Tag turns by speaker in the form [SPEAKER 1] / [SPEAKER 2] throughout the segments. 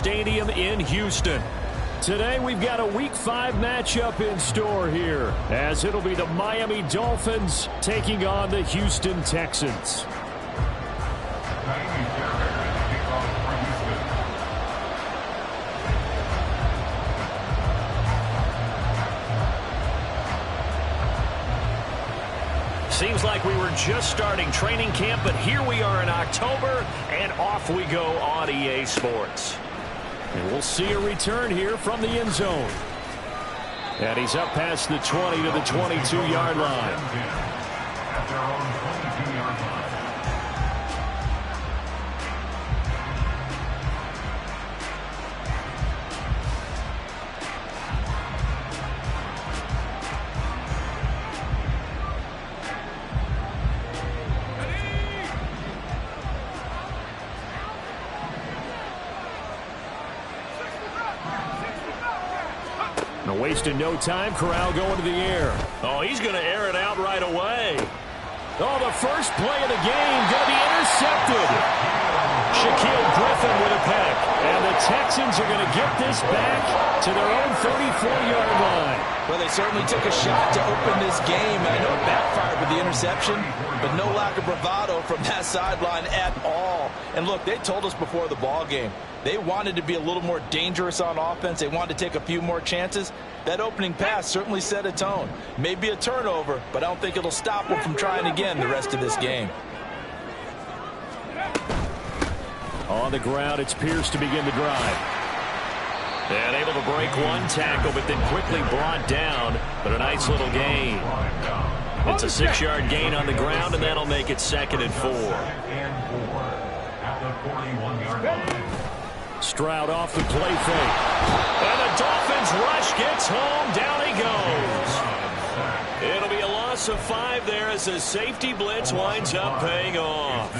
[SPEAKER 1] Stadium in Houston. Today we've got a Week 5 matchup in store here, as it'll be the Miami Dolphins taking on the Houston Texans. Seems like we were just starting training camp, but here we are in October, and off we go on EA Sports. And we'll see a return here from the end zone. And he's up past the 20 to the 22-yard line. At their own 22-yard line. Wasting no time. Corral going to the air. Oh, he's going to air it out right away. Oh, the first play of the game going to be intercepted. Shaquille Griffin with a pick. And the Texans are going to get this back to their own 34-yard line.
[SPEAKER 2] Well, they certainly took a shot to open this game. I know it backfired with the interception, but no lack of bravado from that sideline at all. And look, they told us before the ball game, they wanted to be a little more dangerous on offense. They wanted to take a few more chances. That opening pass certainly set a tone. Maybe a turnover, but I don't think it'll stop them from trying again the rest of this game.
[SPEAKER 1] On the ground, it's Pierce to begin the drive. And able to break one tackle, but then quickly brought down. But a nice little gain. It's a 6-yard gain on the ground, and that'll make it 2nd and 4. Stroud off the play fake. And the Dolphins rush gets home. Down he goes. It'll be a loss of 5 there as the safety blitz winds up paying off.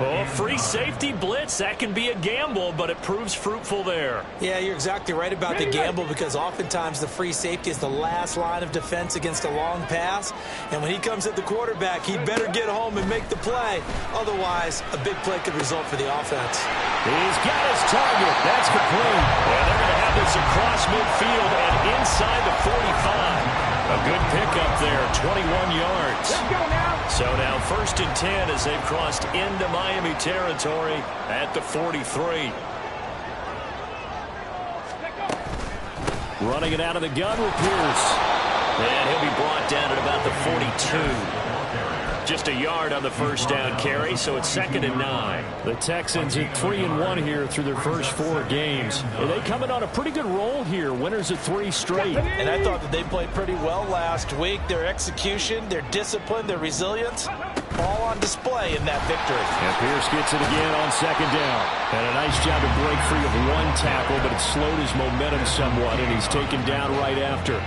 [SPEAKER 1] Oh, free safety blitz, that can be a gamble, but it proves fruitful there.
[SPEAKER 2] Yeah, you're exactly right about the gamble, because oftentimes the free safety is the last line of defense against a long pass. And when he comes at the quarterback, he'd better get home and make the play. Otherwise, a big play could result for the offense.
[SPEAKER 1] He's got his target. That's complete. And they're going to have this across midfield and inside the 45. A good pickup there, 21 yards. So now 1st and 10 as they've crossed into Miami territory at the 43. Running it out of the gun with Pierce. And he'll be brought down at about the 42. Just a yard on the first down carry, so it's 2nd and 9. The Texans at 3-1 here through their first 4 games. And they coming on a pretty good roll here, winners of 3 straight.
[SPEAKER 2] And I thought that they played pretty well last week. Their execution, their discipline, their resilience, all on display in that victory.
[SPEAKER 1] And Pierce gets it again on 2nd down. And a nice job to break free of 1 tackle, but it slowed his momentum somewhat, and he's taken down right after.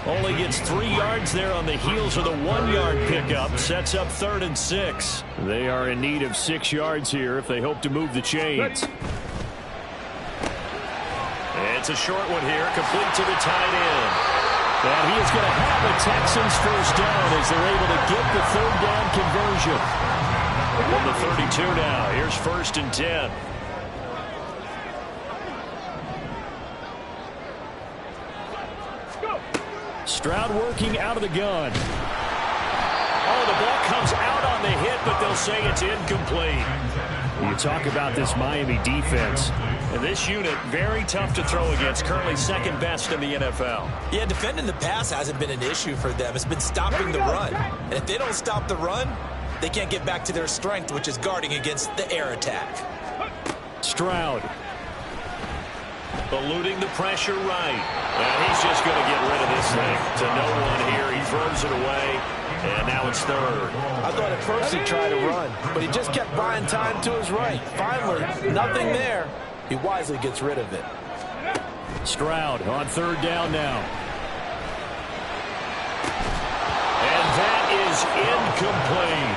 [SPEAKER 1] Only gets 3 yards there on the heels of the 1-yard pickup. Sets up 3rd and 6. They are in need of 6 yards here if they hope to move the chains. It's a short one here, complete to the tight end. And he is going to have the Texans first down as they're able to get the 3rd down conversion. From the 32 now, here's 1st and 10. Stroud working out of the gun. Oh, the ball comes out on the hit, but they'll say it's incomplete. You talk about this Miami defense. And this unit, very tough to throw against, currently 2nd best in the NFL.
[SPEAKER 2] Yeah, defending the pass hasn't been an issue for them. It's been stopping the run. And if they don't stop the run, they can't get back to their strength, which is guarding against the air attack.
[SPEAKER 1] Stroud. Eluding the pressure right. And he's just going to get rid of this thing to no one here. He throws it away, and now it's 3rd.
[SPEAKER 2] I thought at first he'd try to run, but he just kept buying time to his right. Finally, nothing there. He wisely gets rid of it.
[SPEAKER 1] Stroud on 3rd down now. And that is incomplete.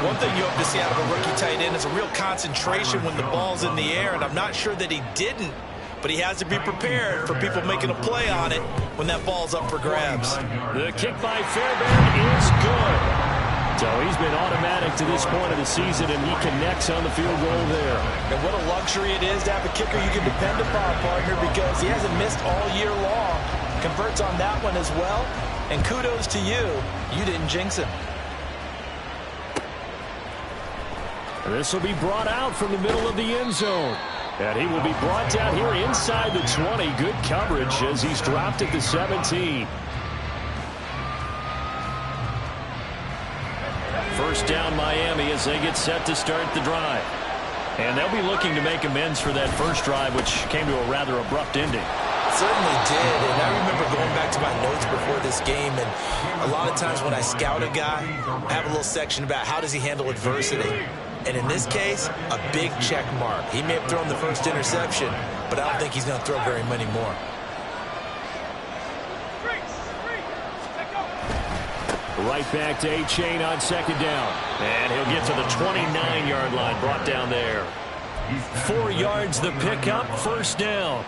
[SPEAKER 2] One thing you hope to see out of a rookie tight end is a real concentration when the ball's in the air, and I'm not sure that he didn't. But he has to be prepared for people making a play on it when that ball's up for grabs.
[SPEAKER 1] The kick by Fairbairn is good. So he's been automatic to this point of the season, and he connects on the field goal there.
[SPEAKER 2] And what a luxury it is to have a kicker you can depend upon, partner, because he hasn't missed all year long. Converts on that one as well. And kudos to you. You didn't jinx him.
[SPEAKER 1] This will be brought out from the middle of the end zone. And he will be brought down here inside the 20. Good coverage as he's dropped at the 17. First down Miami as they get set to start the drive. And they'll be looking to make amends for that first drive, which came to a rather abrupt ending.
[SPEAKER 2] Certainly did, and I remember going back to my notes before this game, and a lot of times when I scout a guy, I have a little section about how does he handle adversity. And in this case, a big check mark. He may have thrown the first interception, but I don't think he's going to throw very many more.
[SPEAKER 1] Right back to A-Chain on second down. And he'll get to the 29-yard line, brought down there. 4 yards the pickup, first down.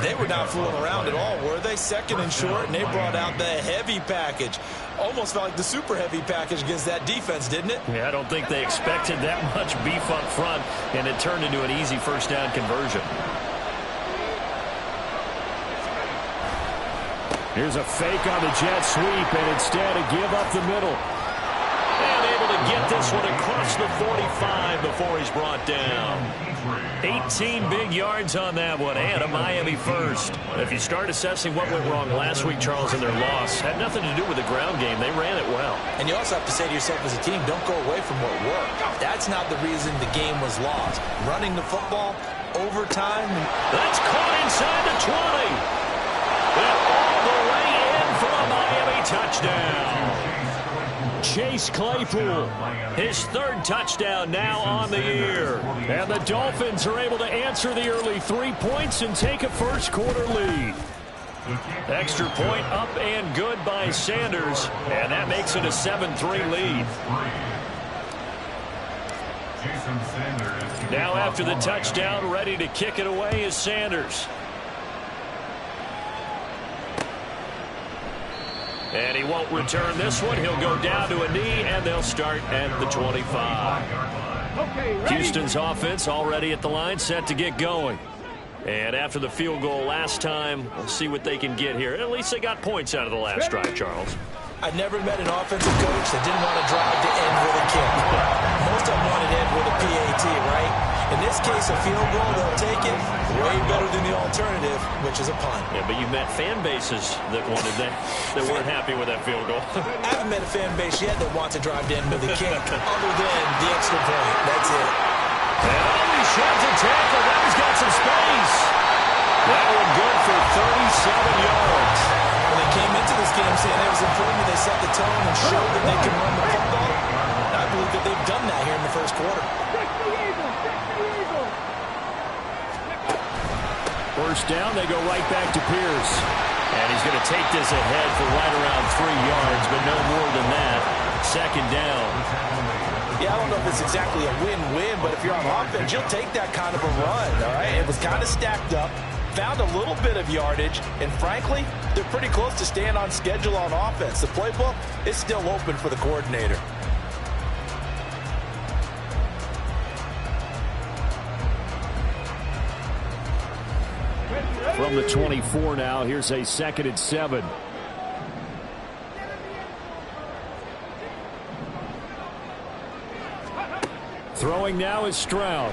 [SPEAKER 2] They were not fooling around at all, were they? Second and short, and they brought out the heavy package. Almost felt like the super heavy package against that defense, didn't it?
[SPEAKER 1] Yeah, I don't think they expected that much beef up front, and it turned into an easy first down conversion. Here's a fake on the jet sweep, and instead a give up the middle. And able to get this one across the 45 before he's brought down. 18 big yards on that one, and a Miami first. If you start assessing what went wrong last week, Charles, in their loss, had nothing to do with the ground game. They ran it well.
[SPEAKER 2] And you also have to say to yourself as a team, don't go away from what worked. That's not the reason the game was lost. Running the football, overtime.
[SPEAKER 1] That's caught inside the 20. And all the way in for a Miami touchdown. Chase Claypool, his third touchdown now on the year. And the Dolphins are able to answer the early 3 points and take a first quarter lead. Extra point up and good by Sanders, and that makes it a 7-3 lead. Now after the touchdown, ready to kick it away is Sanders. And he won't return this one. He'll go down to a knee, and they'll start at the 25. Houston's offense already at the line, set to get going. And after the field goal last time, we'll see what they can get here. At least they got points out of the last drive, Charles.
[SPEAKER 2] I've never met an offensive coach that didn't want to drive to end with a kick. Most of them wanted to end with a PAT, right? In this case, a field goal, they'll take it. Way better than the alternative, which is a punt.
[SPEAKER 1] Yeah, but you met fan bases that wanted that weren't happy with that field goal.
[SPEAKER 2] I haven't met a fan base yet that wants to drive to end with a kick, other than the extra point. That's it.
[SPEAKER 1] And he sheds a tackle. Now he's got some space. That one good for 37 yards.
[SPEAKER 2] When they came into this game saying it was important that they set the tone and show that they can run the football, I believe that they've done that here in the first quarter.
[SPEAKER 1] First down, they go right back to Pierce. And he's going to take this ahead for right around 3 yards, but no more than that. Second down.
[SPEAKER 2] Yeah, I don't know if it's exactly a win-win, but if you're on offense, you'll take that kind of a run, all right? It was kind of stacked up, found a little bit of yardage, and frankly, they're pretty close to staying on schedule on offense. The playbook is still open for the coordinator.
[SPEAKER 1] From the 24 now, here's a 2nd and 7. Throwing now is Stroud.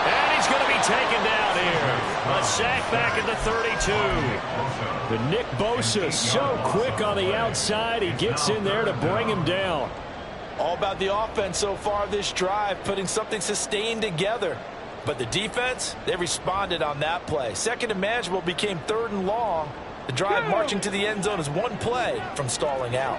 [SPEAKER 1] And he's going to be taken down here. A sack back at the 32. The Nick Bosa so quick on the outside. He gets in there to bring him down.
[SPEAKER 2] All about the offense so far this drive, putting something sustained together. But the defense, they responded on that play. Second and manageable became 3rd and long. The drive marching to the end zone is one play from stalling out.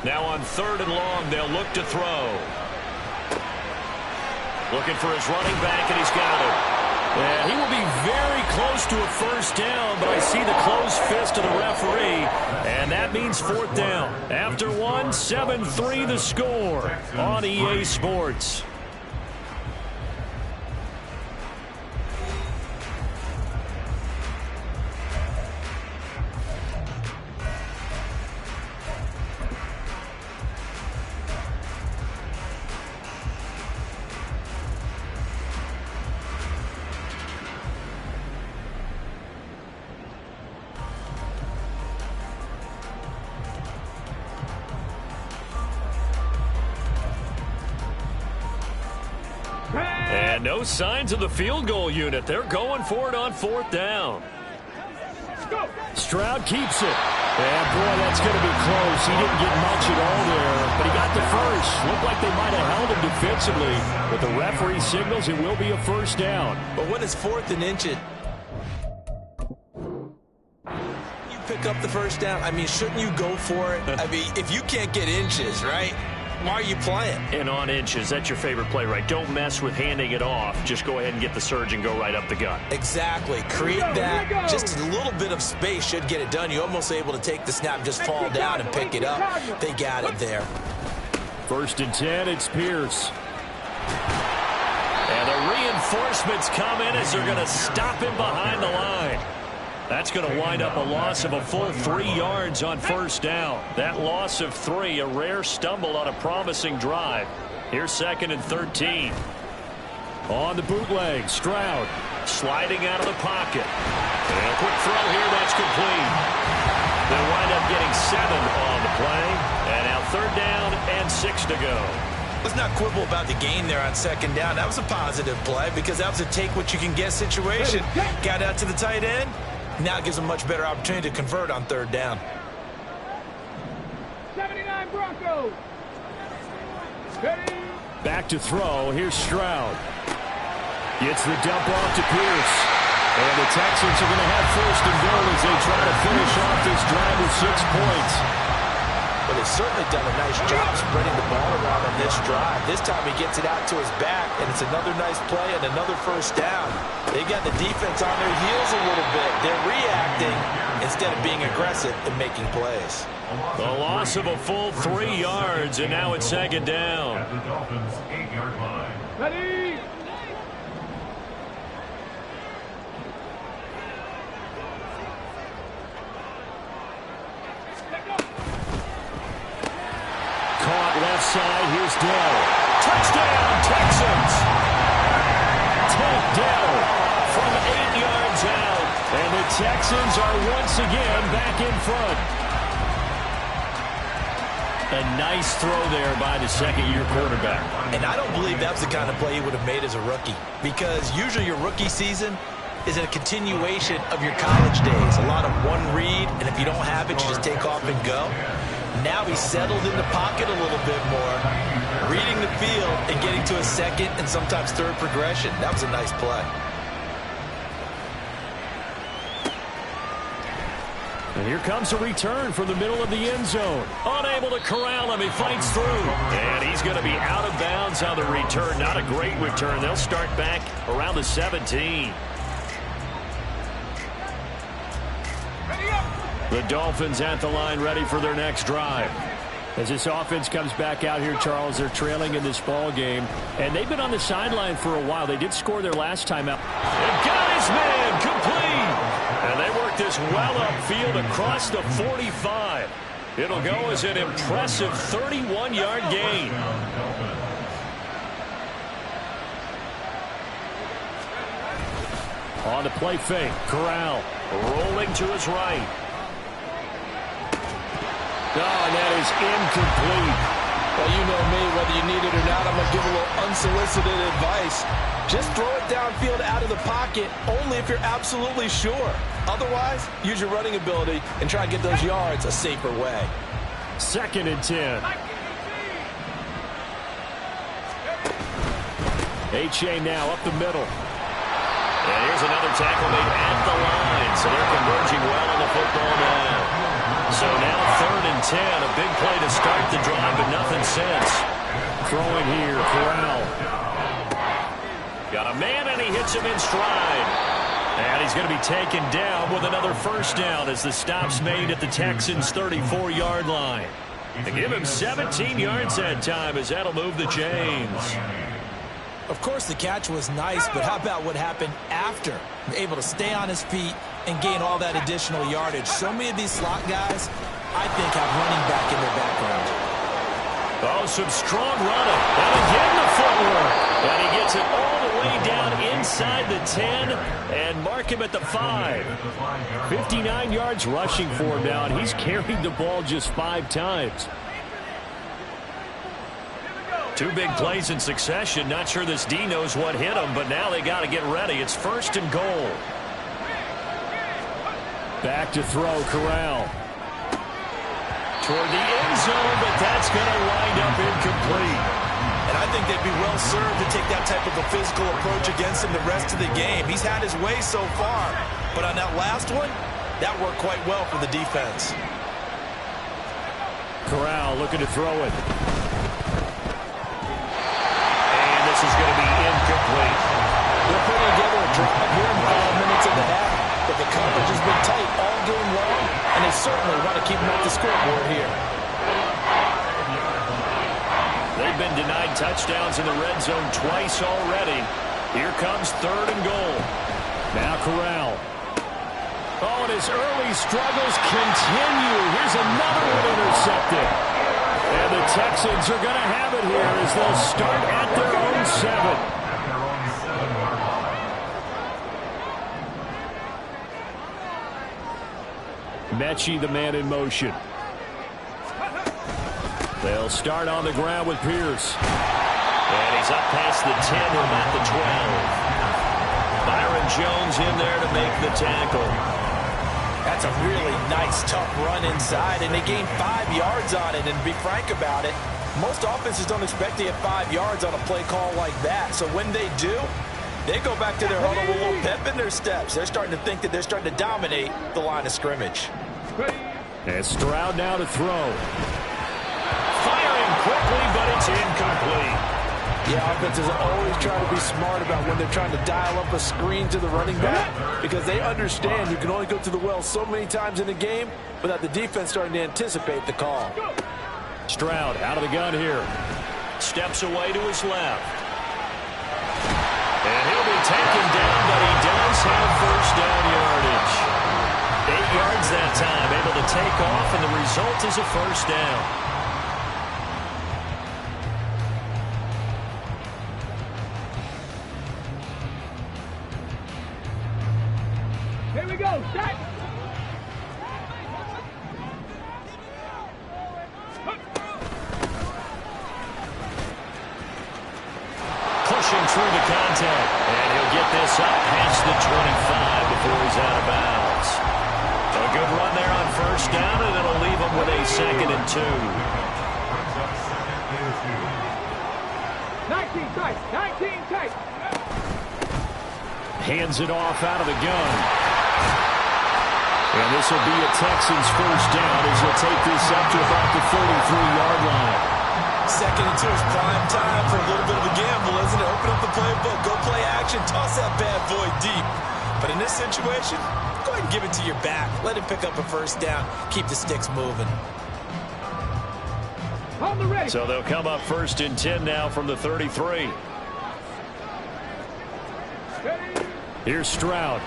[SPEAKER 1] Now on 3rd and long, they'll look to throw. Looking for his running back, and he's got it. And he will be very close to a first down, but I see the closed fist of the referee, and that means 4th down. After one, 7-3 the score on EA Sports. And no signs of the field goal unit. They're going for it on 4th down. Stroud keeps it. And, boy, that's going to be close. He didn't get much at all there, but he got the first. Looked like they might have held him defensively, but the referee signals it will be a 1st down.
[SPEAKER 2] But when it's 4th and inches, you pick up the 1st down. I mean, shouldn't you go for it? I mean, if you can't get inches, right? Why are you playing?
[SPEAKER 1] And on inches, that's your favorite play, right? Don't mess with handing it off. Just go ahead and get the surge and go right up the gut.
[SPEAKER 2] Exactly. Create that. Just a little bit of space should get it done. You're almost able to take the snap, just fall down and pick it up. They got it there.
[SPEAKER 1] 1st and 10, it's Pierce. And the reinforcements come in as they're going to stop him behind the line. That's going to wind up a loss of a full 3 yards on 1st down. That loss of 3, a rare stumble on a promising drive. Here's 2nd and 13. On the bootleg, Stroud sliding out of the pocket. And a quick throw here, that's complete. They wind up getting 7 on the play. And now 3rd down and 6 to go.
[SPEAKER 2] Let's not quibble about the gain there on 2nd down. That was a positive play because that was a take-what-you-can-get situation. Got out to the tight end. Now it gives them a much better opportunity to convert on 3rd down.
[SPEAKER 3] 79 Broncos.
[SPEAKER 1] Back to throw. Here's Stroud. Gets the dump off to Pierce. And the Texans are going to have 1st and goal as they try to finish off this drive with 6 points.
[SPEAKER 2] But they've certainly done a nice job spreading the ball around on this drive. This time he gets it out to his back, and it's another nice play and another 1st down. They got the defense on their heels a little bit. They're reacting instead of being aggressive and making plays.
[SPEAKER 1] A loss of a full 3 yards, and now it's 2nd down.
[SPEAKER 3] At the Dolphins' 8-yard line. Ready?
[SPEAKER 1] Caught left side. Here's Dell. Touchdown, Texans. Take Dell from 8 yards out. And the Texans are once again back in front. A nice throw there by the 2nd-year quarterback.
[SPEAKER 2] And I don't believe that's the kind of play he would have made as a rookie. Because usually your rookie season is a continuation of your college days. A lot of one read, and if you don't have it, you just take off and go. Now he's settled in the pocket a little bit more, reading the field and getting to a 2nd and sometimes 3rd progression. That was a nice play.
[SPEAKER 1] And here comes a return from the middle of the end zone. Unable to corral him. He fights through. And he's going to be out of bounds on the return. Not a great return. They'll start back around the 17. The Dolphins at the line, ready for their next drive. As this offense comes back out here, Charles, they're trailing in this ball game, and they've been on the sideline for a while. They did score their last time out. And got his man complete. And they worked this well upfield across the 45. It'll go as an impressive 31-yard gain. On the play fake, Corral rolling to his right. Oh, and that is incomplete.
[SPEAKER 2] Well, you know me, whether you need it or not, I'm going to give a little unsolicited advice. Just throw it downfield out of the pocket only if you're absolutely sure. Otherwise, use your running ability and try to get those yards a safer way.
[SPEAKER 1] 2nd and 10. H.A. now up the middle. And here's another tackle made at the line. So they're converging well on the football now. So now 3rd and 10. A big play to start the drive, but nothing since. Throwing here, Corral. Got a man, and he hits him in stride. And he's going to be taken down with another 1st down as the stop's made at the Texans' 34-yard line. They give him 17 yards that time as that'll move the chains.
[SPEAKER 2] Of course, the catch was nice, but how about what happened after? Able to stay on his feet and gain all that additional yardage. So many of these slot guys, I think, have running back in their background.
[SPEAKER 1] Oh, some strong running. And again, the footwork. And he gets it all the way down inside the 10 and mark him at the 5. 59 yards rushing for him now, and he's carried the ball just 5 times. Two big plays in succession. Not sure this D knows what hit him, but now they got to get ready. It's 1st and goal. Back to throw, Corral. Toward the end zone, but that's going to wind up incomplete.
[SPEAKER 2] And I think they'd be well served to take that type of a physical approach against him the rest of the game. He's had his way so far, but on that last one, that worked quite well for the defense.
[SPEAKER 1] Corral looking to throw it. And this is going to be incomplete.
[SPEAKER 2] They're putting together a drive here in the final minutes of the half, but the coverage has been tight all game long, and they certainly want to keep them off the scoreboard here.
[SPEAKER 1] They've been denied touchdowns in the red zone twice already. Here comes 3rd and goal. Now Corral. Oh, and his early struggles continue. Here's another one intercepted. And the Texans are going to have it here as they'll start at their own 7. Mechie, the man in motion. They'll start on the ground with Pierce. And he's up past the 10 or about the 12. Byron Jones in there to make the tackle.
[SPEAKER 2] That's a really nice, tough run inside, and they gained 5 yards on it. And to be frank about it, most offenses don't expect to get 5 yards on a play call like that. So when they do, they go back to their huddle with a little pep in their steps. They're starting to think that they're starting to dominate the line of scrimmage.
[SPEAKER 1] And Stroud now to throw. Firing quickly, but it's incomplete.
[SPEAKER 2] Yeah, offenses always try to be smart about when they're trying to dial up a screen to the running back because they understand you can only go to the well so many times in a game without the defense starting to anticipate the call.
[SPEAKER 1] Stroud out of the gun here. Steps away to his left. And he'll be taken down, but he does have 1st down yardage. 8 yards that time, able to take off, and the result is a 1st down.
[SPEAKER 3] Here we go, set!
[SPEAKER 1] Pushing through the contact, and he'll get this up past the 25 before he's out of bounds. A good run there on 1st down, and it'll leave him with a 2nd and 2.
[SPEAKER 3] 19 tight, 19 tight.
[SPEAKER 1] Hands it off out of the gun. And this will be a Texans 1st down as he'll take this up to about the 33-yard line.
[SPEAKER 2] 2nd and 2 is prime time for a little bit of a gamble, isn't it? Open up the playbook, go play action, toss that bad boy deep. But in this situation, go ahead and give it to your back. Let him pick up a 1st down. Keep the sticks moving.
[SPEAKER 3] On the ready.
[SPEAKER 1] So they'll come up 1st and 10 now from the 33. Here's Stroud.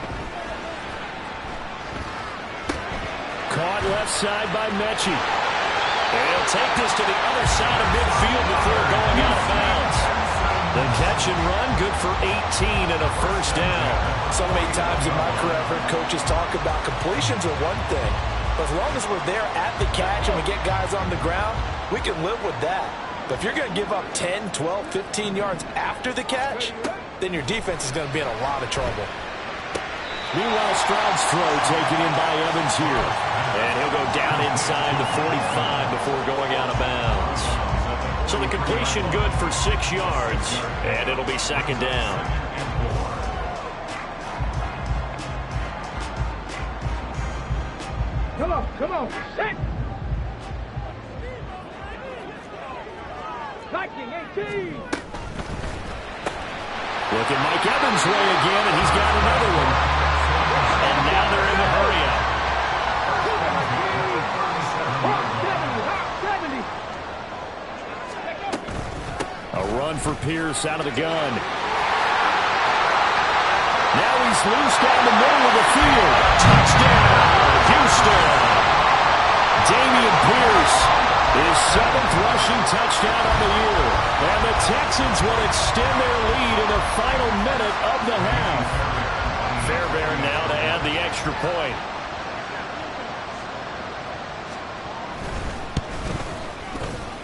[SPEAKER 1] Caught left side by Mechie. And he'll take this to the other side of midfield before going out of bounds. The catch and run, good for 18 and a 1st down.
[SPEAKER 2] So many times in my career, I've heard coaches talk about completions are one thing. But as long as we're there at the catch and we get guys on the ground, we can live with that. But if you're going to give up 10, 12, 15 yards after the catch, then your defense is going to be in a lot of trouble.
[SPEAKER 1] Meanwhile, Stroud's throw taken in by Evans here. And he'll go down inside the 45 before going out of bounds. So the completion good for 6 yards. And it'll be 2nd down.
[SPEAKER 3] Come on, set! 19, 18!
[SPEAKER 1] Look at Mike Evans' way again, and he's got another one. And now they're in the hurry-up.
[SPEAKER 3] 70.
[SPEAKER 1] A run for Pierce out of the gun. Now he's loose down the middle of the field. Touchdown, Houston. Damian Pierce, his 7th rushing touchdown of the year. And the Texans will extend their lead in the final minute of the half. Fairbairn now to add the extra point.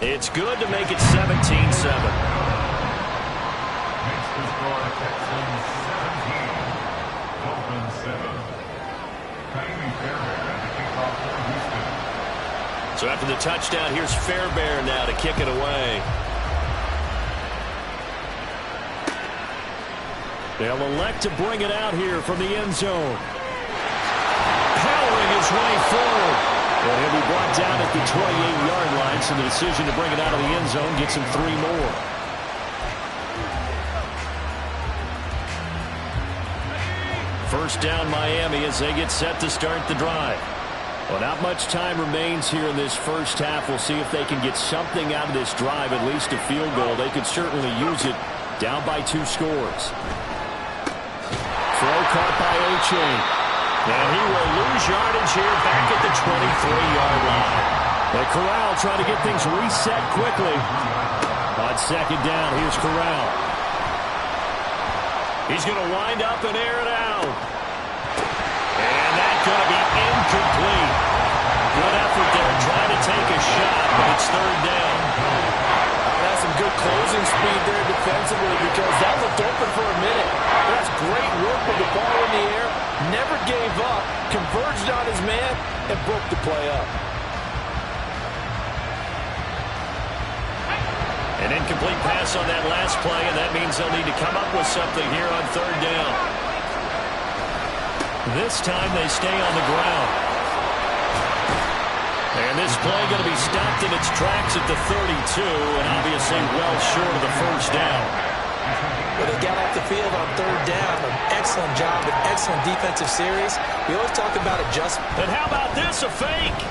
[SPEAKER 1] It's good to make it 17-7.
[SPEAKER 4] Makes the score Texans 17, Dolphins 7. Kylie Fairbairn at the kickoff for Houston.
[SPEAKER 1] So after the touchdown, here's Fairbairn now to kick it away. They'll elect to bring it out here from the end zone. Powering his way forward. And he'll be brought down at the 28-yard line, so the decision to bring it out of the end zone gets him 3 more. First down Miami as they get set to start the drive. Well, not much time remains here in this first half. We'll see if they can get something out of this drive, at least a field goal. They could certainly use it down by 2 scores. Throw caught by O'Chain. And he will lose yardage here back at the 23-yard line. But Corral trying to get things reset quickly. On second down, here's Corral. He's going to wind up and air it out. And that's going to be incomplete. Good effort there, trying to take a shot, but it's third down.
[SPEAKER 2] That's some good closing speed there defensively because that looked open for a minute. That's great work with the ball in the air. Never gave up, converged on his man, and broke the play up.
[SPEAKER 1] An incomplete pass on that last play, and that means they'll need to come up with something here on third down. This time they stay on the ground. And this play going to be stopped in its tracks at the 32, and obviously well short of the first down.
[SPEAKER 2] Well, they got off the field on third down. An excellent job, an excellent defensive series. We always talk about adjustment.
[SPEAKER 1] And how about this, a fake?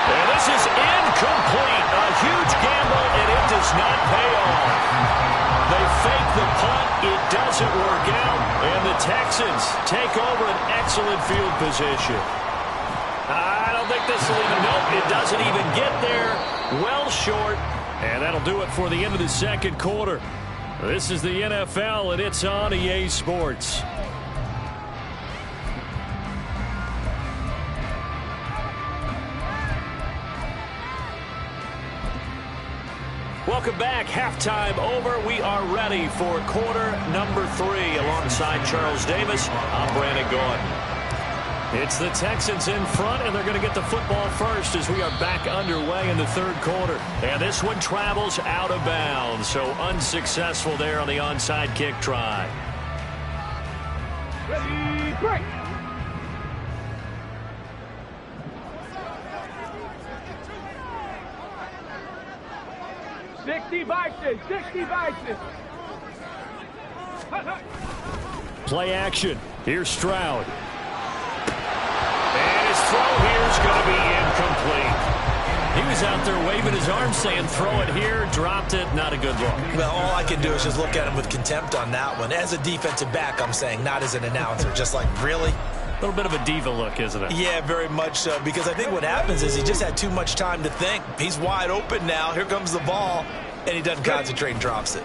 [SPEAKER 1] And this is incomplete. A huge gamble, and it does not pay off. They fake the punt. It doesn't work out. And the Texans take over an excellent field position. I don't think this will even, nope, it doesn't even get there. Well short. And that'll do it for the end of the second quarter. This is the NFL, and it's on EA Sports. Welcome back. Halftime over. We are ready for quarter number 3. Alongside Charles Davis, I'm Brandon Gordon. It's the Texans in front, and they're going to get the football first as we are back underway in the third quarter. And this one travels out of bounds, so unsuccessful there on the onside kick try.
[SPEAKER 3] Ready, break. Sixty vices, 60 vices.
[SPEAKER 1] Play action. Here's Stroud. And his throw here is going to be incomplete. He was out there waving his arm saying, throw it here, dropped it, not a good look.
[SPEAKER 2] Well, all I can do is just look at him with contempt on that one. As a defensive back, I'm saying, not as an announcer. Just like, really?
[SPEAKER 1] A little bit of a diva look, isn't it?
[SPEAKER 2] Yeah, very much so, because I think what happens is he just had too much time to think. He's wide open now. Here comes the ball, and he doesn't concentrate and drops it.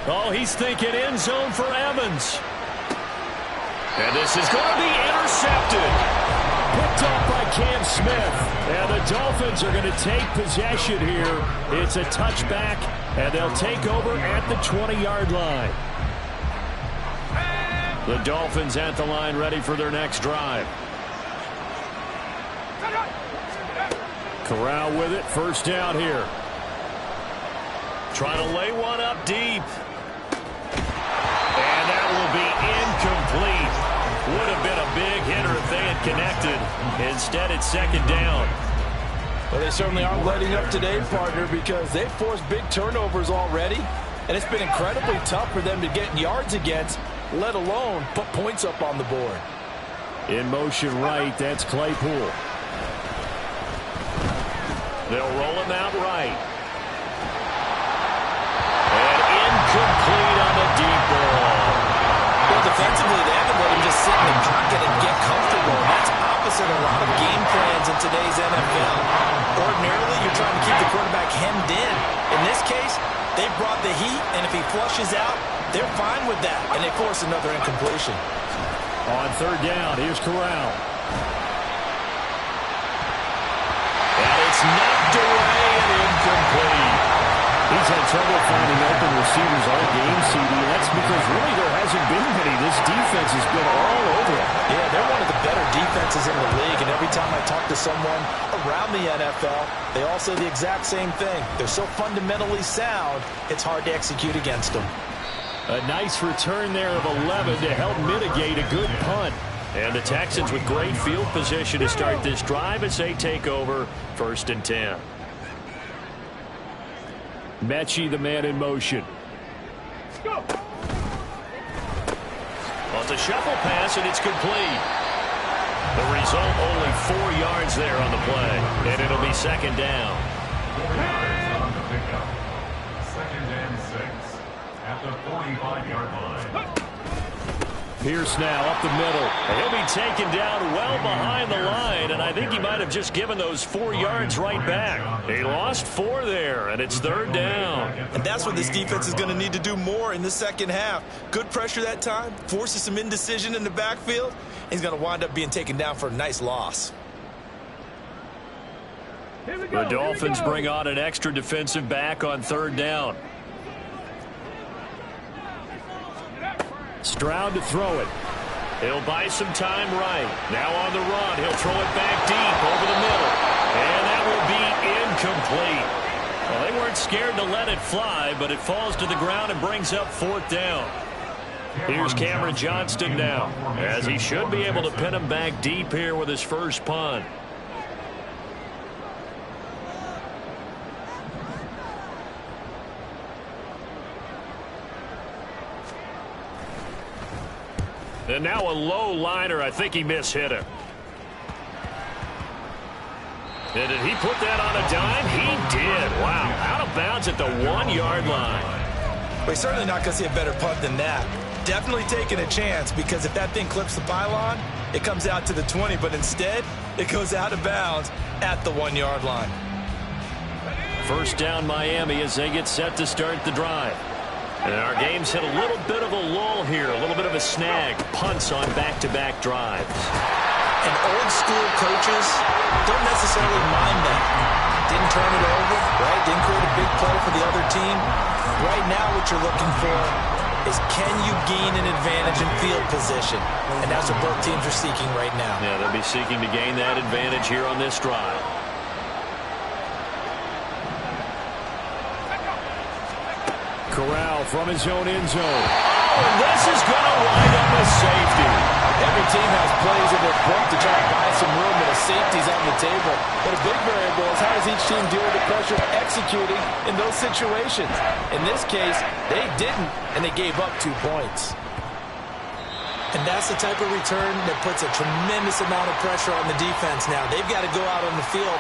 [SPEAKER 1] Oh, he's thinking end zone for Evans. And this is going to be intercepted. Picked off by Cam Smith. And the Dolphins are going to take possession here. It's a touchback, and they'll take over at the 20-yard line. The Dolphins at the line ready for their next drive. Corral with it. First down here. Trying to lay one up deep. And that will be incomplete. Would have been a big hitter if they had connected. Instead, it's second down.
[SPEAKER 2] Well, they certainly aren't letting up today, partner, because they've forced big turnovers already. And it's been incredibly tough for them to get yards against, let alone put points up on the board.
[SPEAKER 1] In motion right, that's Claypool. They'll roll him out right. And incomplete on the deep ball.
[SPEAKER 2] Well, defensively, they haven't let him just sit in the pocket and get comfortable. That's opposite a lot of game plans in today's NFL. Ordinarily, you're trying to keep the quarterback hemmed in. In this case, they brought the heat, and if he flushes out, they're fine with that, and they force another incompletion.
[SPEAKER 1] On third down, here's Corral. And it's knocked away and incomplete. He's had trouble finding open receivers all game, CD. That's because really there hasn't been many. This defense has been all over it.
[SPEAKER 2] Yeah, they're one of the better defenses in the league, and every time I talk to someone around the NFL, they all say the exact same thing. They're so fundamentally sound, it's hard to execute against them.
[SPEAKER 1] A nice return there of 11 to help mitigate a good punt. And the Texans with great field position to start this drive as they take over 1st and 10. Mechie, the man in motion.
[SPEAKER 3] Go.
[SPEAKER 1] Well, it's a shuffle pass, and it's complete. The result, only 4 yards there on the play. And it'll be 2nd down.
[SPEAKER 4] 4 yards on the pickup. 2nd and 6 at the 45-yard line.
[SPEAKER 1] Pierce now up the middle. And he'll be taken down well behind the line, and I think he might have just given those 4 yards right back. He lost 4 there, and it's 3rd down.
[SPEAKER 2] And that's what this defense is going to need to do more in the second half. Good pressure that time, forces some indecision in the backfield. He's going to wind up being taken down for a nice loss.
[SPEAKER 1] The Dolphins bring on an extra defensive back on 3rd down. Stroud to throw it. He'll buy some time right. Now on the run. He'll throw it back deep over the middle. And that will be incomplete. Well, they weren't scared to let it fly, but it falls to the ground and brings up 4th down. Here's Cameron Johnston now, as he should be able to pin him back deep here with his first punt. And now a low liner. I think he mishit him. And did he put that on a dime? He did. Wow. Out of bounds at the 1-yard line.
[SPEAKER 2] Well, he's certainly not going to see a better punt than that. Definitely taking a chance, because if that thing clips the pylon, it comes out to the 20. But instead, it goes out of bounds at the 1-yard line.
[SPEAKER 1] 1st down Miami as they get set to start the drive. And our game's hit a little bit of a lull here, a little bit of a snag. Punts on back-to-back drives.
[SPEAKER 2] And old school coaches don't necessarily mind that. Didn't turn it over, right? Didn't create a big play for the other team. Right now what you're looking for is, can you gain an advantage in field position? And that's what both teams are seeking right now.
[SPEAKER 1] Yeah, they'll be seeking to gain that advantage here on this drive. Corral from his own end zone. Oh, and this is going to wind up a safety.
[SPEAKER 2] Every team has plays in their book to try to buy some room, and a safety's on the table. But a big variable is, how does each team deal with the pressure of executing in those situations? In this case, they didn't, and they gave up 2 points. And that's the type of return that puts a tremendous amount of pressure on the defense now. They've got to go out on the field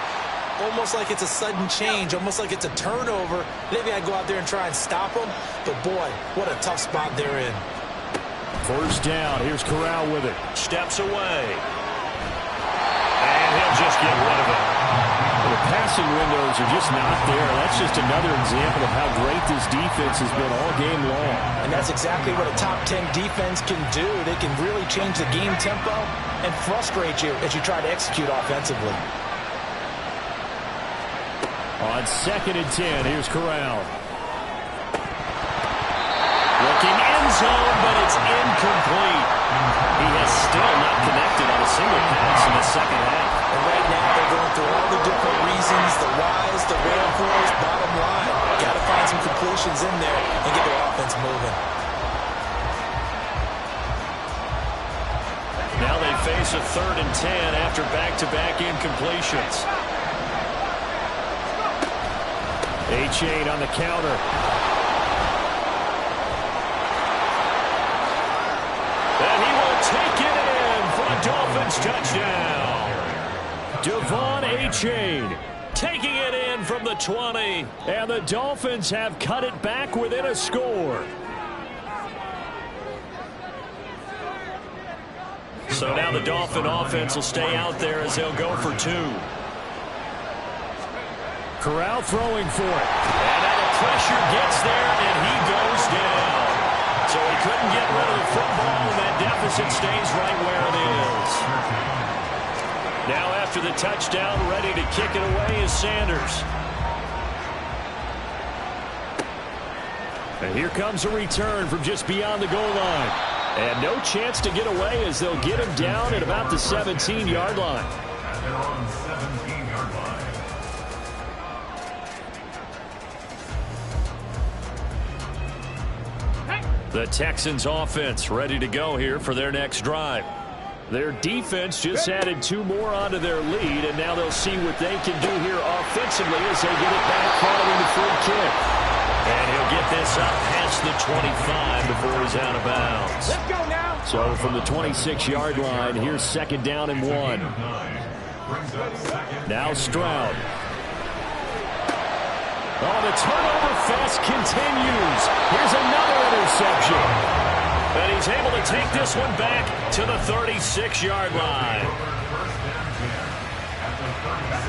[SPEAKER 2] almost like it's a sudden change, almost like it's a turnover. Maybe I go out there and try and stop them, but boy, what a tough spot they're in.
[SPEAKER 1] 1st down. Here's Corral with it. Steps away. And he'll just get rid of it. The passing windows are just not there. That's just another example of how great this defense has been all game long.
[SPEAKER 2] And that's exactly what a top 10 defense can do. They can really change the game tempo and frustrate you as you try to execute offensively.
[SPEAKER 1] On 2nd and 10, here's Corral. Looking end zone, but it's incomplete. He has still not connected on a single pass in the second half.
[SPEAKER 2] And right now they're going through all the different reasons, the whys, the wherefores, bottom line. Got to find some completions in there and get their offense moving.
[SPEAKER 1] Now they face a 3rd and 10 after back-to-back incompletions. H8 on the counter. And he will take it in for a Dolphins touchdown. Devon H8 taking it in from the 20. And the Dolphins have cut it back within a score. So now the Dolphin offense will stay out there as they'll go for 2. Corral throwing for it. And now the pressure gets there, and he goes down. So he couldn't get rid of the football, and that deficit stays right where it is. Now after the touchdown, ready to kick it away is Sanders. And here comes a return from just beyond the goal line. And no chance to get away as they'll get him down at about the 17-yard line.
[SPEAKER 4] And they're on 17-yard line.
[SPEAKER 1] The Texans offense ready to go here for their next drive. Their defense just added 2 more onto their lead, and now they'll see what they can do here offensively as they get it back following the free kick. And he'll get this up past the 25 before he's out of bounds.
[SPEAKER 3] Let's go now.
[SPEAKER 1] So from the 26-yard line, here's 2nd down and 1. Now Stroud. Oh, the turnover fest continues. Here's another interception. And he's able to take this one back to the 36-yard line.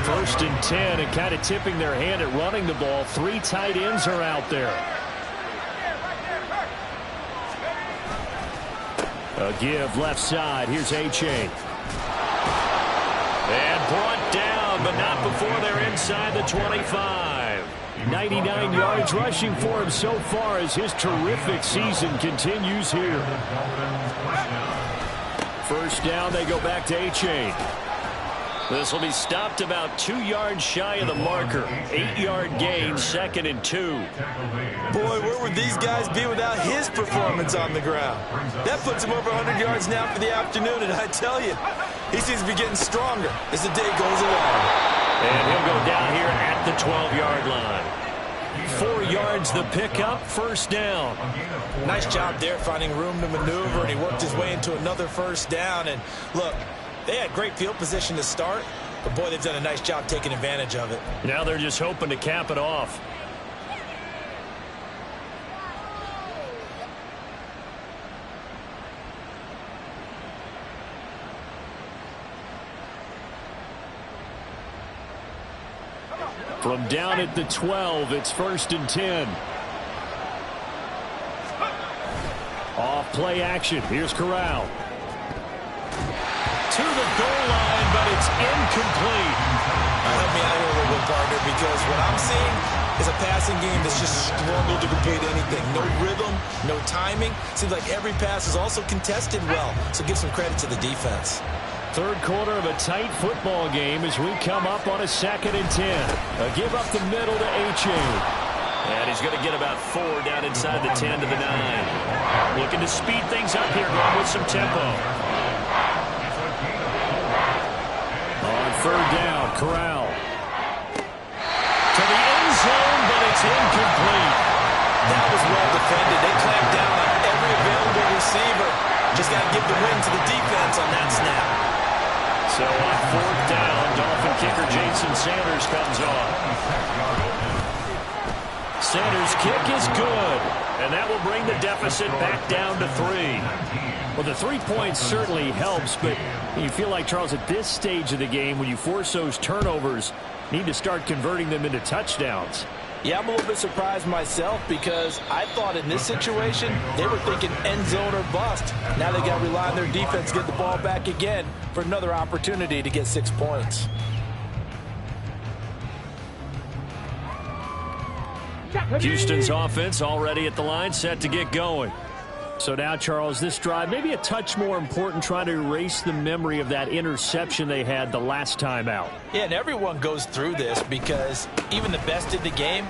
[SPEAKER 1] 1st and 10, and kind of tipping their hand at running the ball. 3 tight ends are out there. A give left side. Here's Achane. And brought down, but not before they're inside the 25. 99 yards rushing for him so far as his terrific season continues here. 1st down, they go back to Achane. This will be stopped about 2 yards shy of the marker. 8-yard gain, 2nd and 2.
[SPEAKER 2] Boy, where would these guys be without his performance on the ground? That puts him over 100 yards now for the afternoon, and I tell you, he seems to be getting stronger as the day goes along.
[SPEAKER 1] And he'll go down here at the 12-yard line. 4 yards the pickup, 1st down.
[SPEAKER 2] Nice job there finding room to maneuver, and he worked his way into another 1st down. And look, they had great field position to start, but boy, they've done a nice job taking advantage of it.
[SPEAKER 1] Now they're just hoping to cap it off. From down at the 12, it's 1st and 10. Off play action. Here's Corral. To the goal line, but it's incomplete.
[SPEAKER 2] Help me out here a little bit, partner, because what I'm seeing is a passing game that's just struggled to complete anything. No rhythm, no timing. Seems like every pass is also contested well, so give some credit to the defense.
[SPEAKER 1] 3rd quarter of a tight football game as we come up on a 2nd and 10. A give up the middle to Achane. And he's going to get about 4 down inside the 10 to the 9. Looking to speed things up here, going with some tempo. On 3rd down, Corral. To the end zone, but it's incomplete.
[SPEAKER 2] That was well defended. They clamped down on every available receiver. Just got to give the win to the defense on that snap.
[SPEAKER 1] So on 4th down, Dolphin kicker Jason Sanders comes on. Sanders' kick is good, and that will bring the deficit back down to 3. Well, the 3 points certainly helps, but you feel like, Charles, at this stage of the game, when you force those turnovers, need to start converting them into touchdowns.
[SPEAKER 2] Yeah, I'm a little bit surprised myself because I thought in this situation they were thinking end zone or bust. Now they got to rely on their defense to get the ball back again for another opportunity to get 6 points.
[SPEAKER 1] Houston's offense already at the line, set to get going. So now, Charles, this drive maybe a touch more important, trying to erase the memory of that interception they had the last time out.
[SPEAKER 2] Yeah, and everyone goes through this because even the best in the game,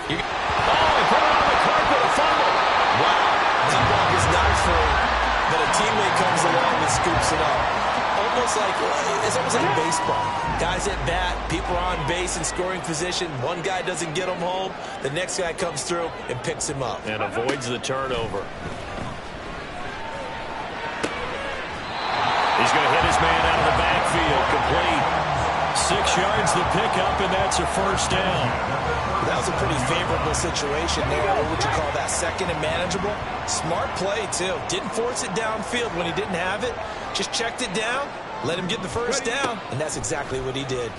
[SPEAKER 1] he put it on the carpet, a fumble.
[SPEAKER 2] Wow, D-Ball is not free, but a teammate comes along and scoops it up. It's almost like baseball. Guys at bat, people are on base in scoring position. One guy doesn't get him home. The next guy comes through and picks him up.
[SPEAKER 1] And avoids the turnover. He's going to hit his man out of the backfield. Complete. 6 yards the pickup, and that's a 1st down.
[SPEAKER 2] That was a pretty favorable situation there. What would you call that? 2nd and manageable? Smart play, too. Didn't force it downfield when he didn't have it. Just checked it down, let him get the 1st down, and that's exactly what he did.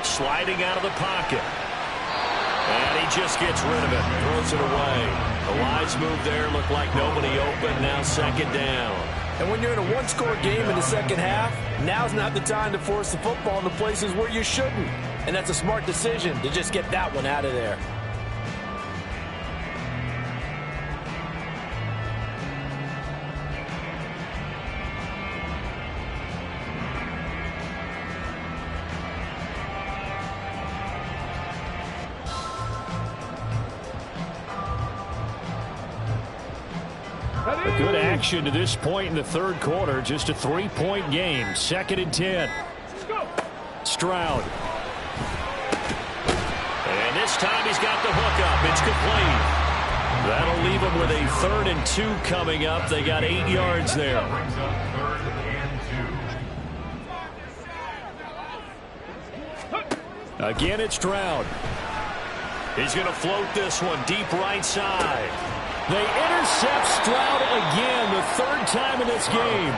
[SPEAKER 1] Sliding out of the pocket. And he just gets rid of it. Throws it away. A wise move there. Looked like nobody open. Now 2nd down.
[SPEAKER 2] And when you're in a one-score game in the second half, now's not the time to force the football into places where you shouldn't. And that's a smart decision to just get that one out of there.
[SPEAKER 1] Good action to this point in the third quarter. Just a 3-point game. 2nd and 10. Stroud. And this time he's got the hook up. It's complete. That'll leave him with a 3rd and 2 coming up. They got 8 yards there. Again, it's Stroud. He's going to float this one deep right side. They intercept Stroud again, the 3rd time in this game.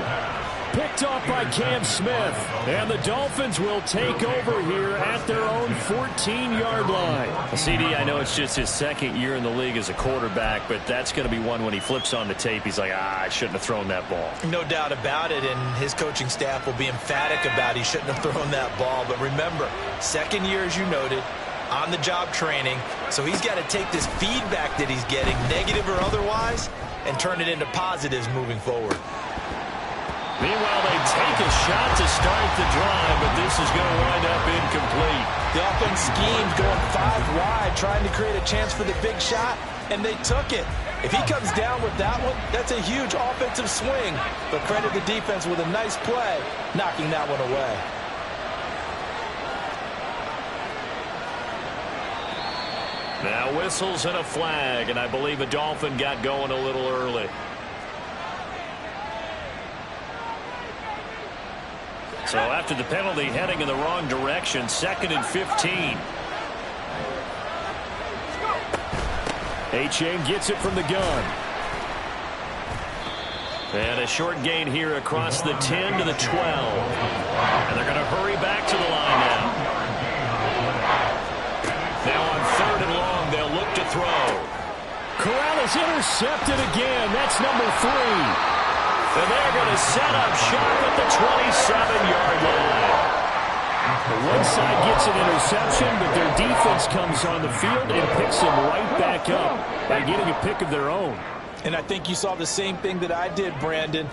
[SPEAKER 1] Picked off by Cam Smith. And the Dolphins will take over here at their own 14-yard line. CD, I know it's just his 2nd year in the league as a quarterback, but that's going to be one when he flips on the tape. He's like, I shouldn't have thrown that ball.
[SPEAKER 2] No doubt about it, and his coaching staff will be emphatic about he shouldn't have thrown that ball. But remember, 2nd year, as you noted, on-the-job training, so he's got to take this feedback that he's getting, negative or otherwise, and turn it into positives moving forward.
[SPEAKER 1] Meanwhile, they take a shot to start the drive, but this is going to wind up incomplete.
[SPEAKER 2] The offense schemed going 5 wide, trying to create a chance for the big shot, and they took it. If he comes down with that one, that's a huge offensive swing. But credit the defense with a nice play, knocking that one away.
[SPEAKER 1] Now whistles and a flag, and I believe a Dolphin got going a little early. So after the penalty, heading in the wrong direction, 2nd and 15. A-Chain gets it from the gun. And a short gain here across the 10 to the 12. And they're going to hurry back to the line now. Now on 3rd and long, they'll look to throw. Corral is intercepted again. That's number 3. And they're going to set up shop at the 27-yard line. One side gets an interception, but their defense comes on the field and picks them right back up by getting a pick of their own.
[SPEAKER 2] And I think you saw the same thing that I did, Brandon.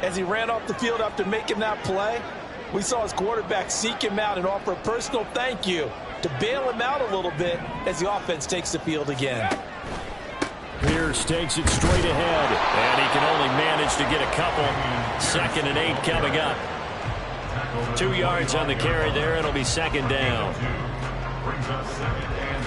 [SPEAKER 2] As he ran off the field after making that play, we saw his quarterback seek him out and offer a personal thank you to bail him out a little bit as the offense takes the field again.
[SPEAKER 1] Pierce takes it straight ahead, and he can only manage to get a couple. 2nd and 8 coming up. 2 yards on the carry there. It'll be 2nd down.
[SPEAKER 4] Brings up 2nd and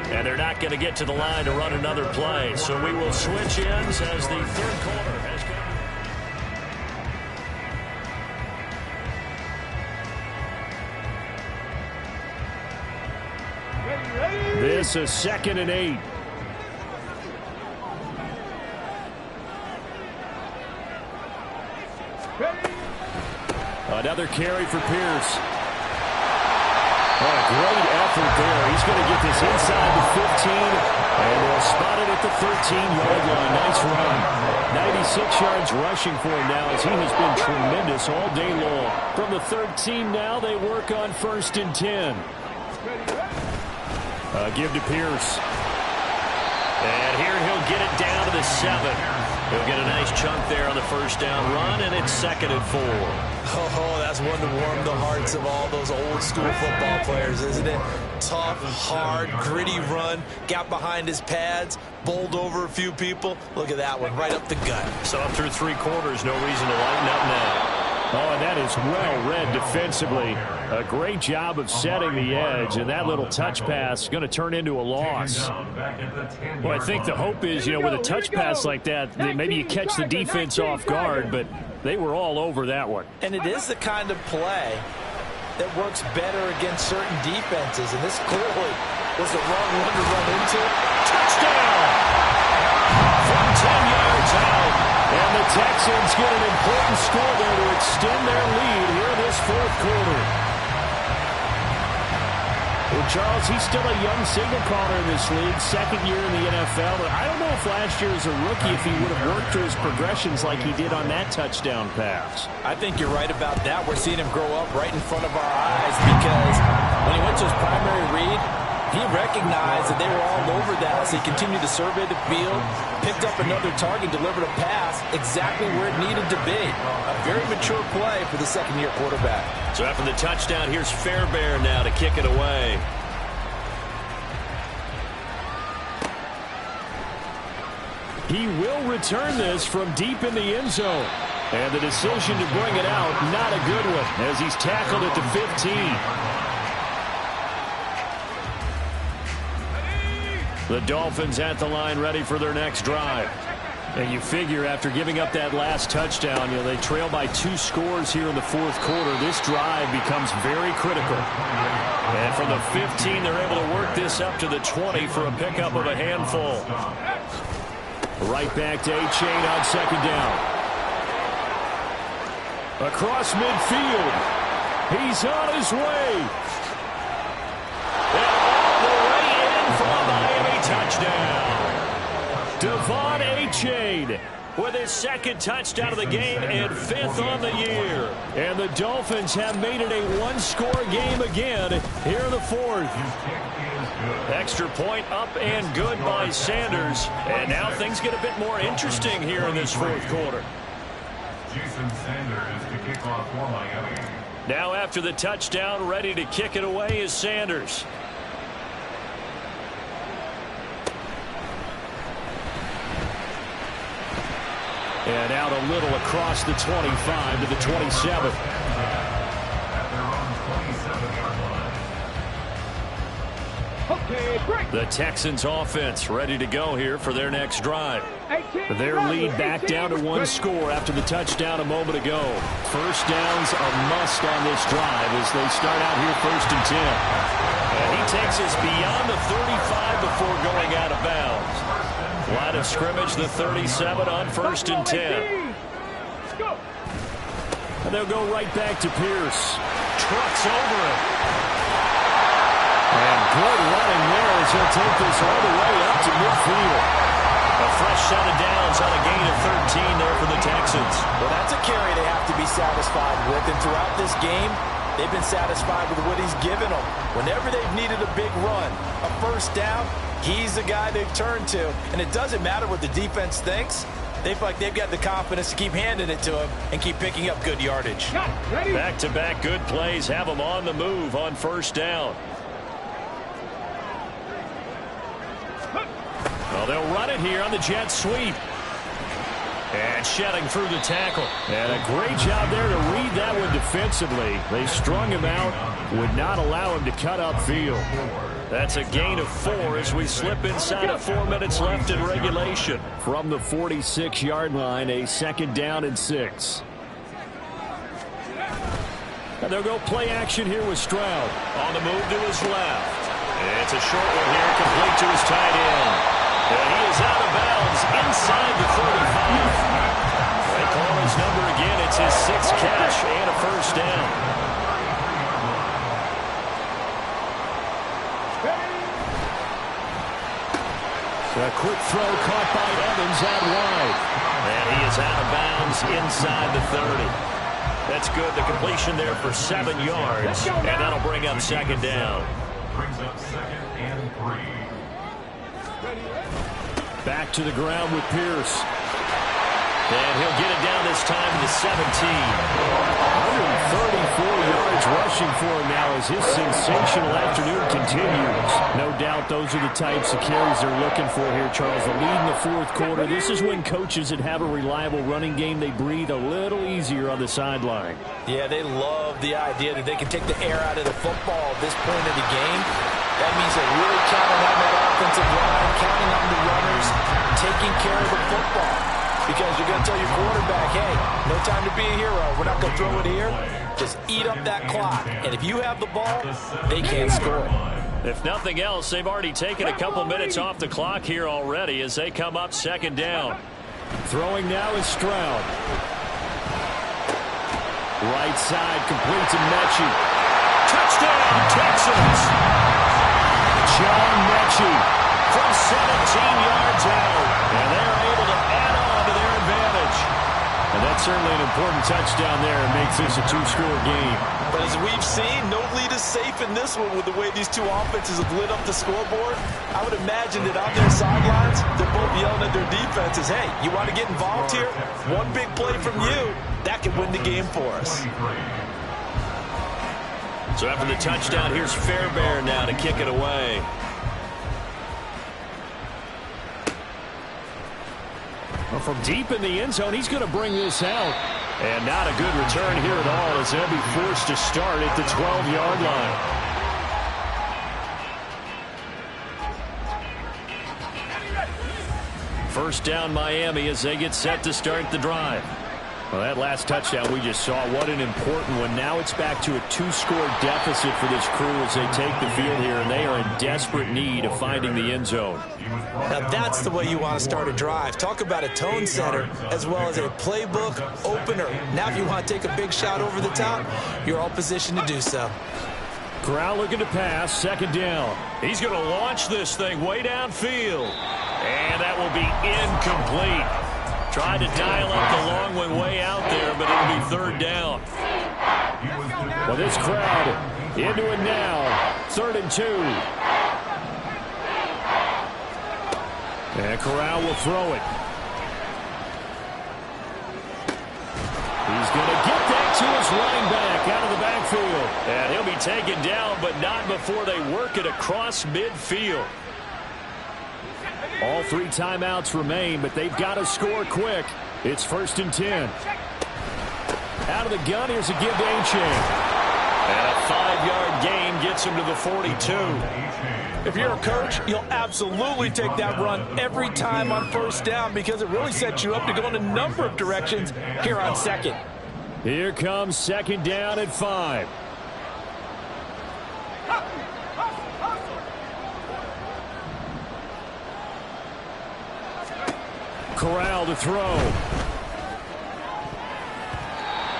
[SPEAKER 4] 8.
[SPEAKER 1] And they're not going to get to the line to run another play. So we will switch ends as the 3rd quarter has come. This is 2nd and 8. Another carry for Pierce. Oh, a great effort there. He's going to get this inside the 15, and they'll spot it at the 13-yard line. Nice run. 96 yards rushing for him now as he has been tremendous all day long. From the 13 now, they work on 1st and 10. Give to Pierce. And here he'll get it down to the 7. He'll get a nice chunk there on the 1st down run, and it's 2nd and 4.
[SPEAKER 2] Oh, that's one to warm the hearts of all those old-school football players, isn't it? Tough, hard, gritty run, got behind his pads, bowled over a few people. Look at that one, right up the gut.
[SPEAKER 1] So up through 3 quarters, no reason to lighten up now. Oh, and that is well read defensively. A great job of setting the edge, and that little touch pass is going to turn into a loss. Well, I think the hope is, with a touch pass like that, maybe you catch the defense off guard, but they were all over that one.
[SPEAKER 2] And it is the kind of play that works better against certain defenses, and this clearly was the wrong one to run into.
[SPEAKER 1] Touchdown! From 10 yards out. And the Texans get an important score there to extend their lead here in this 4th quarter. And Charles, he's still a young signal caller in this league, second year in the NFL. But I don't know if last year as a rookie, if he would have worked through his progressions like he did on that touchdown pass.
[SPEAKER 2] I think you're right about that. We're seeing him grow up right in front of our eyes because when he went to his primary read, he recognized that they were all over that, so he continued to survey the field, picked up another target, delivered a pass exactly where it needed to be. A very mature play for the second-year quarterback.
[SPEAKER 1] So after the touchdown, here's Fairbairn now to kick it away. He will return this from deep in the end zone. And the decision to bring it out, not a good one, as he's tackled at the 15. The Dolphins at the line ready for their next drive. And you figure after giving up that last touchdown, they trail by 2 scores here in the fourth quarter. This drive becomes very critical. And from the 15, they're able to work this up to the 20 for a pickup of a handful. Right back to A-Chain on second down. Across midfield. He's on his way. For a Miami touchdown. Devon A-Chain with his second touchdown of the game and 5th on the year. And the Dolphins have made it a 1-score game again here in the 4th. Extra point up and good by Sanders. And now things get a bit more interesting here in this 4th quarter.
[SPEAKER 4] Jason Sanders to kick off for Miami.
[SPEAKER 1] Now after the touchdown, ready to kick it away is Sanders. And out a little across the 25 to the 27.
[SPEAKER 4] At their own 27-yard line.
[SPEAKER 3] Okay, break.
[SPEAKER 1] The Texans offense ready to go here for their next drive. Their lead back down to 1 score after the touchdown a moment ago. First down's a must on this drive as they start out here 1st and 10. And he takes us beyond the 35 before going out of bounds. Line of scrimmage, the 37 on 1st and 10. And they'll go right back to Pierce. Trucks over him. And good running there as he'll take this all the way up to midfield. A fresh set of downs on a gain of 13 there for the Texans.
[SPEAKER 2] Well, that's a carry they have to be satisfied with. And throughout this game, they've been satisfied with what he's given them. Whenever they've needed a big run, a first down, he's the guy they've turned to. And it doesn't matter what the defense thinks. They feel like they've got the confidence to keep handing it to him and keep picking up good yardage.
[SPEAKER 1] Back-to-back good plays have them on the move on first down. Well, they'll run it here on the jet sweep. And shedding through the tackle. And a great job there to read that one defensively. They strung him out, would not allow him to cut upfield. That's a gain of 4 as we slip inside of 4 minutes left in regulation. From the 46-yard line, a 2nd down and 6. And they'll go play action here with Stroud. On the move to his left. It's a short one here, complete to his tight end. And he is out of bounds inside the 35. They call his number again. It's his 6th catch and a first down. A quick throw caught by Evans out wide. And he is out of bounds inside the 30. That's good. The completion there for 7 yards. And that'll bring up 2nd down.
[SPEAKER 4] Brings up 2nd and 3.
[SPEAKER 1] Back to the ground with Pierce. And he'll get it down this time to the 17. 134 yards rushing for him now as his sensational afternoon continues. No doubt those are the types of carries they're looking for here, Charles. The lead in the 4th quarter. This is when coaches that have a reliable running game, they breathe a little easier on the sideline.
[SPEAKER 2] Yeah, they love the idea that they can take the air out of the football at this point of the game. That means they're really counting on that offensive line, counting on the runners, taking care of the football. Because you're going to tell your quarterback, hey, no time to be a hero. We're not going to throw it here. Just eat up that clock. And if you have the ball, they can't score.
[SPEAKER 1] If nothing else, they've already taken a couple minutes off the clock here already as they come up 2nd down. Throwing now is Stroud. Right side, complete to Mechie. Touchdown, Texans! John Mechie from 17 yards out. And they're able to add on to their advantage. And that's certainly an important touchdown there. It makes this a two-score game.
[SPEAKER 2] But as we've seen, no lead is safe in this one with the way these two offenses have lit up the scoreboard. I would imagine that on their sidelines, they're both yelling at their defenses, hey, you want to get involved here? One big play from you, that could win the game for us.
[SPEAKER 1] So after the touchdown, here's Fairbairn now to kick it away. Well, from deep in the end zone, he's going to bring this out. And not a good return here at all as they'll be forced to start at the 12-yard line. First down Miami as they get set to start the drive. Well, that last touchdown we just saw, what an important one. Now it's back to a two-score deficit for this crew as they take the field here, and they are in desperate need of finding the end zone.
[SPEAKER 2] Now that's the way you want to start a drive. Talk about a tone setter as well as a playbook opener. Now if you want to take a big shot over the top, you're all positioned to do so.
[SPEAKER 1] Corral looking to pass, second down. He's going to launch this thing way downfield. And that will be incomplete. Tried to dial up the long one way out there, but it'll be third down. Well, this crowd into it now. 3rd and 2. And Corral will throw it. He's going to get that to his running back out of the backfield. And he'll be taken down, but not before they work it across midfield. All 3 timeouts remain, but they've got to score quick. It's 1st and 10. Out of the gun, here's a give to A-Chain. And a 5-yard gain gets him to the 42.
[SPEAKER 2] If you're a coach, you'll absolutely take that run every time on 1st down because it really sets you up to go in a number of directions here on 2nd.
[SPEAKER 1] Here comes 2nd down at 5. Corral to throw.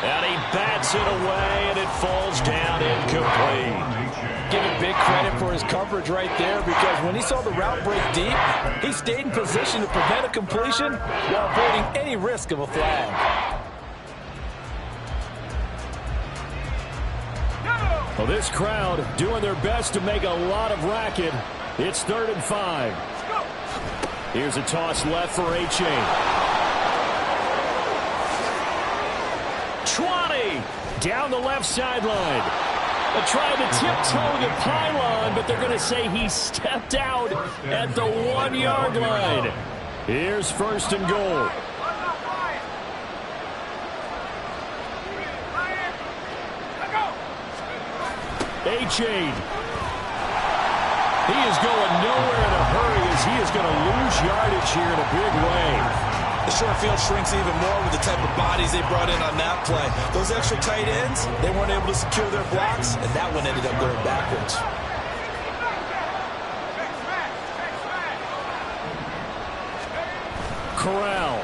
[SPEAKER 1] And he bats it away, and it falls down incomplete.
[SPEAKER 2] Give him big credit for his coverage right there because when he saw the route break deep, he stayed in position to prevent a completion while avoiding any risk of a flag.
[SPEAKER 1] Well, this crowd doing their best to make a lot of racket. It's 3rd and 5. Here's a toss left for A-Chain. 20 down the left sideline. They're trying to tiptoe the pylon, but they're going to say he stepped out at the 1-yard line. Here's 1st and goal. A-Chain. He is going nowhere in a hurry as he is going to lose yardage here in a big way.
[SPEAKER 2] The short field shrinks even more with the type of bodies they brought in on that play. Those extra tight ends, they weren't able to secure their blocks, and that one ended up going backwards.
[SPEAKER 1] Corral.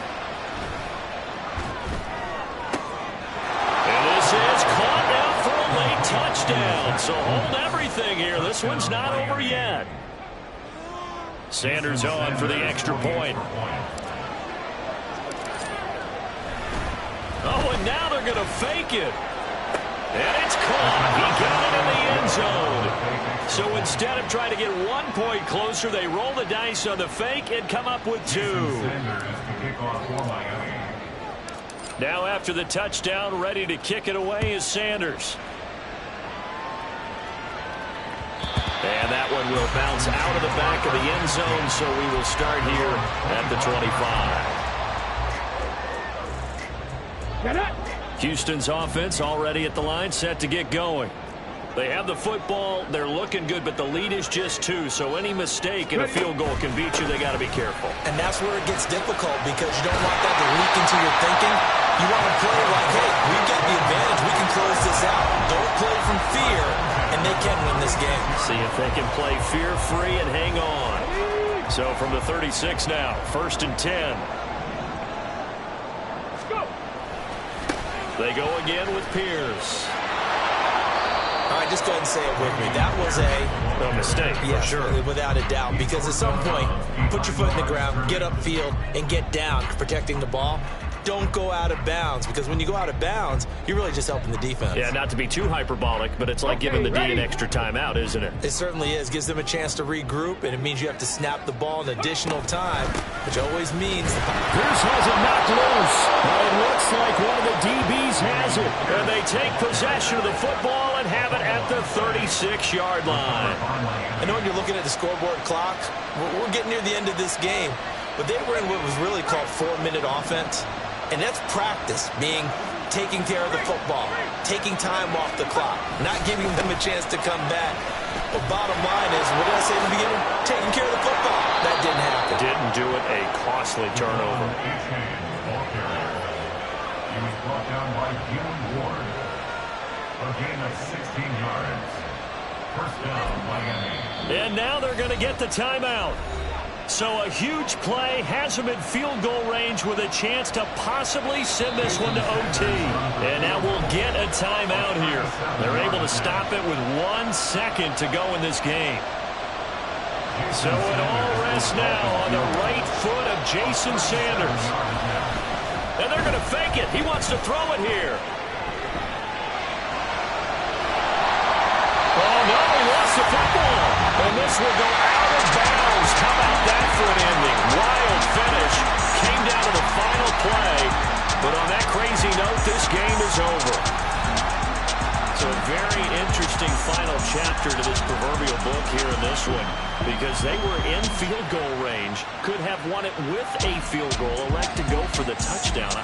[SPEAKER 1] And this is caught out for a late touchdown. So hold everything here. This one's not over yet. Sanders on for the extra point. Oh, and now they're going to fake it. And it's caught. He got it in the end zone. So instead of trying to get 1 point closer, they roll the dice on the fake and come up with 2. Now after the touchdown, ready to kick it away is Sanders. And that one will bounce out of the back of the end zone, so we will start here at the 25. Houston's offense already at the line, set to get going. They have the football, they're looking good, but the lead is just 2, so any mistake in a field goal can beat you. They got to be careful.
[SPEAKER 2] And that's where it gets difficult because you don't want that to leak into your thinking. You want to play like, hey, we've got the advantage, we can close this out. Don't play from fear, and they can win this game.
[SPEAKER 1] See if they can play fear-free and hang on. So from the 36 now, 1st and 10. They go again with Pierce.
[SPEAKER 2] All right, just go ahead and say it with me. That was a
[SPEAKER 1] a mistake, for sure.
[SPEAKER 2] Without a doubt, because at some point, put your foot in the ground, get upfield, and get down, protecting the ball. Don't go out of bounds, because when you go out of bounds, you're really just helping the defense.
[SPEAKER 1] Yeah, not to be too hyperbolic, but it's like giving the D an extra timeout, isn't it?
[SPEAKER 2] It certainly is. Gives them a chance to regroup, and it means you have to snap the ball an additional time, which always means
[SPEAKER 1] Pierce has it knocked loose. It looks like one of the DBs has it. And they take possession of the football and have it at the 36-yard line.
[SPEAKER 2] I know when you're looking at the scoreboard clock, we're getting near the end of this game, but they were in what was really called 4-minute offense. And that's practice, being taking care of the football, taking time off the clock, not giving them a chance to come back. But bottom line is, what did I say in the beginning? Taking care of the football. That didn't happen.
[SPEAKER 1] Didn't do it. A costly turnover.
[SPEAKER 4] He was brought down by Gillen Ward. A gain of 16 yards. First down, Miami.
[SPEAKER 1] And now they're going to get the timeout. So a huge play has them in field goal range with a chance to possibly send this one to OT. And now we'll get a timeout here. They're able to stop it with 1 second to go in this game. So it all rests now on the right foot of Jason Sanders. And they're going to fake it. He wants to throw it here. Oh, no, he lost the football. And this will go out of bounds. How about that for an ending? Wild finish. Came down to the final play. But on that crazy note, this game is over. So a very interesting final chapter to this proverbial book here in this one, because they were in field goal range, could have won it with a field goal, elect to go for the touchdown.